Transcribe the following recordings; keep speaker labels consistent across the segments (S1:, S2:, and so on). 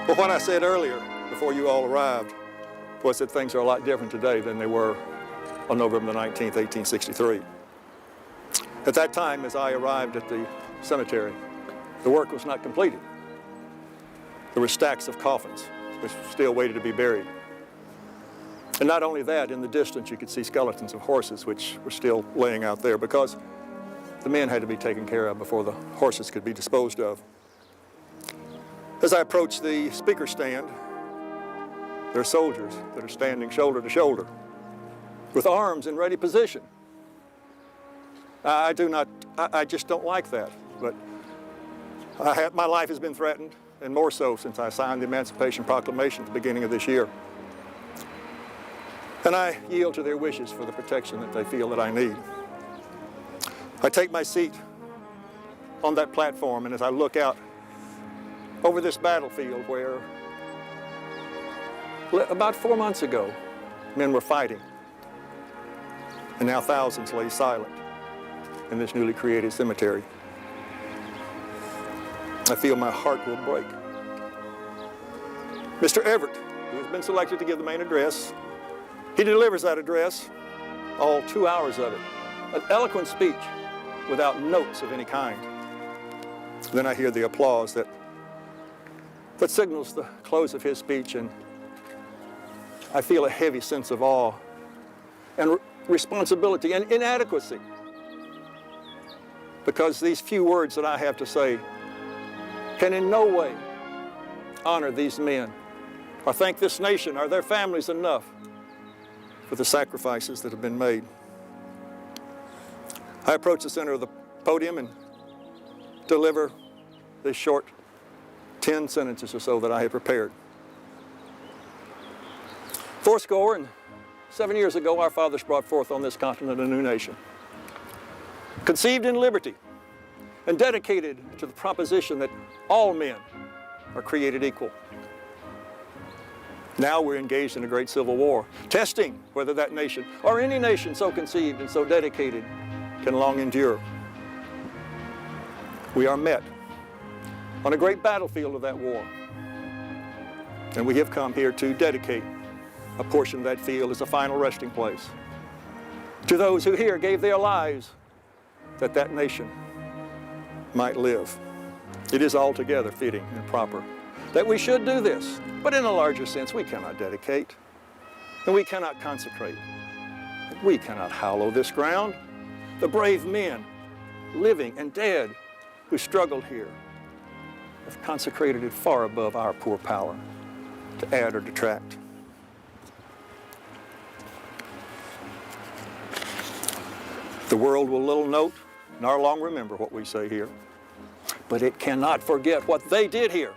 S1: Well, what I said earlier, before you all arrived, was that things are a lot different today than they were on November the 19th, 1863. At that time, as I arrived at the cemetery, the work was not completed. There were stacks of coffins which still waited to be buried. And not only that, in the distance you could see skeletons of horses which were still laying out there because the men had to be taken care of before the horses could be disposed of. As I approached the speaker stand, there are soldiers that are standing shoulder to shoulder with arms in ready position. I just don't like that, but my life has been threatened, and more so since I signed the Emancipation Proclamation at the beginning of this year. And I yield to their wishes for the protection that they feel that I need. I take my seat on that platform, and as I look out over this battlefield where about 4 months ago, men were fighting, and now thousands lay silent in this newly created cemetery, I feel my heart will break. Mr. Everett, who has been selected to give the main address, he delivers that address, all 2 hours of it, an eloquent speech without notes of any kind. Then I hear the applause that signals the close of his speech, and I feel a heavy sense of awe and responsibility and inadequacy, because these few words that I have to say can in no way honor these men or thank this nation or their families enough for the sacrifices that have been made. I approach the center of the podium and deliver this short 10 sentences or so that I had prepared. 7 years ago, our fathers brought forth on this continent a new nation, conceived in liberty and dedicated to the proposition that all men are created equal. Now we're engaged in a great civil war, testing whether that nation or any nation so conceived and so dedicated can long endure. We are met on a great battlefield of that war, and we have come here to dedicate a portion of that field as a final resting place to those who here gave their lives that that nation might live. It is altogether fitting and proper that we should do this, but in a larger sense, we cannot dedicate and we cannot consecrate. We cannot hallow this ground. The brave men, living and dead, who struggled here have consecrated it far above our poor power to add or detract. The world will little note nor long remember what we say here, but it cannot forget what they did here.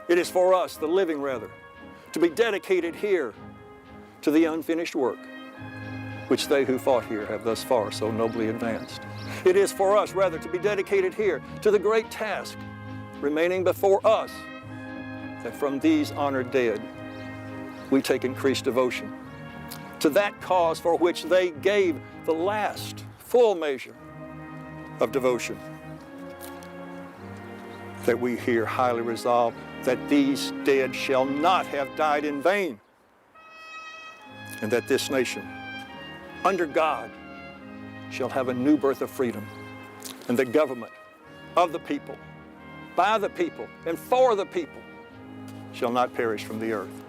S1: It is for us, the living rather, to be dedicated here to the unfinished work which they who fought here have thus far so nobly advanced. It is for us rather to be dedicated here to the great task remaining before us, that from these honored dead we take increased devotion to that cause for which they gave the last full measure of devotion. That we here highly resolve that these dead shall not have died in vain, and that this nation, under God, shall have a new birth of freedom, and the government of the people, by the people, and for the people, shall not perish from the earth.